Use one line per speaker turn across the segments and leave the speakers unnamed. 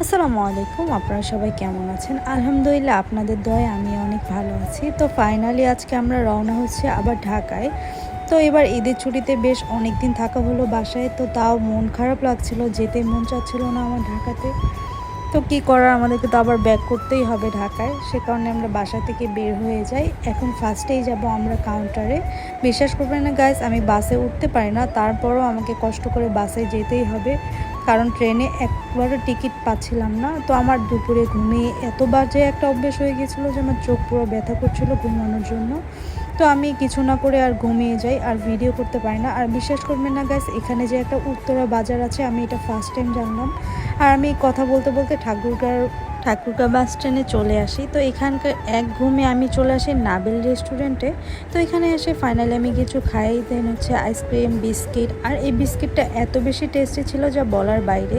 আসসালামু আলাইকুম, আপনারা সবাই কেমন আছেন? আলহামদুলিল্লাহ, আপনাদের দয়ায় আমি অনেক ভালো আছি। তো ফাইনালি আজকে আমরা রওনা হচ্ছি আবার ঢাকায়। তো এবার ঈদের ছুটিতে বেশ অনেক দিন থাকা হলো বাসায়, তো তাও মন খারাপ লাগছিল, যেতে মন চাচ্ছিল না আমার ঢাকাতে। তো কী করার, আমাদেরকে তো আবার ব্যাক করতেই হবে ঢাকায়। সে কারণে আমরা বাসা থেকে বের হয়ে যাই। এখন ফার্স্টেই যাব আমরা কাউন্টারে। বিশ্বাস করবেন না গাইস, আমি বাসে উঠতে পারি না, তারপরও আমাকে কষ্ট করে বাসে যেতেই হবে, কারণ ট্রেনে একবারও টিকিট পাচ্ছিলাম না। তো আমার দুপুরে ঘুমিয়ে এত বাজে একটা অভ্যেস হয়ে গেছিলো যে আমার চোখ পুরো ব্যথা করছিলো ঘুমানোর জন্য। তো আমি কিছু না করে আর ঘুমিয়ে যাই, আর ভিডিও করতে পারি না। আর বিশ্বাস করবেন না গাইস, এখানে যে একটা উত্তরা বাজার আছে, আমি এটা ফার্স্ট টাইম জানলাম। আর আমি কথা বলতে বলতে ঠাকুরগাঁও বাস স্ট্যান্ডে চলে আসি। তো এখানকার এক ঘুমে আমি চলে আসি নাবিল রেস্টুরেন্টে। তো এখানে এসে ফাইনালি আমি কিছু খাই, দেন হচ্ছে আইসক্রিম, বিস্কিট। আর এই বিস্কিটটা এত বেশি টেস্টি ছিল যা বলার বাইরে।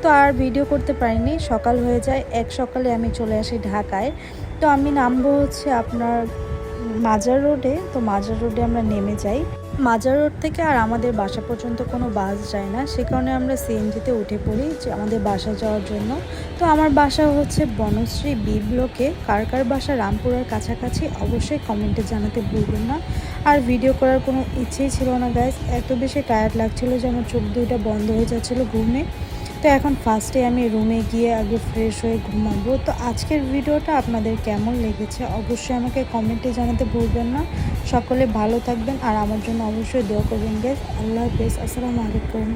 তো আর ভিডিও করতে পারিনি, সকাল হয়ে যায়। এক সকালে আমি চলে আসি ঢাকায়। তো আমি নামবো হচ্ছে আপনার মাজার রোডে। তো মাজার রোডে আমরা নেমে যাই। মাজার রোড থেকে আর আমাদের বাসা পর্যন্ত কোনো বাস যায় না, সে কারণে আমরা সিএনজিতে উঠে পড়ি যে আমাদের বাসা যাওয়ার জন্য। তো আমার বাসা হচ্ছে বনশ্রী বি ব্লকে। কার কার বাসা রামপুরার কাছাকাছি অবশ্যই কমেন্টে জানাতে ভুলবেন না। আর ভিডিও করার কোনো ইচ্ছেই ছিল না গাইস, এত বেশি টায়ার্ড লাগছিল যে আমার চোখ দুইটা বন্ধ হয়ে যাচ্ছিলো ঘুমে। তো এখন ফার্স্টে আমি রুমে গিয়ে আগে ফ্রেশ হয়ে ঘুমাবো। তো আজকের ভিডিওটা আপনাদের কেমন লেগেছে অবশ্যই আমাকে কমেন্টে জানাতে ভুলবেন না। সকলে ভালো থাকবেন আর আমার জন্য অবশ্যই দোয়া করবেন গাইস। আল্লাহ হাফেজ, আসসালামু আলাইকুম।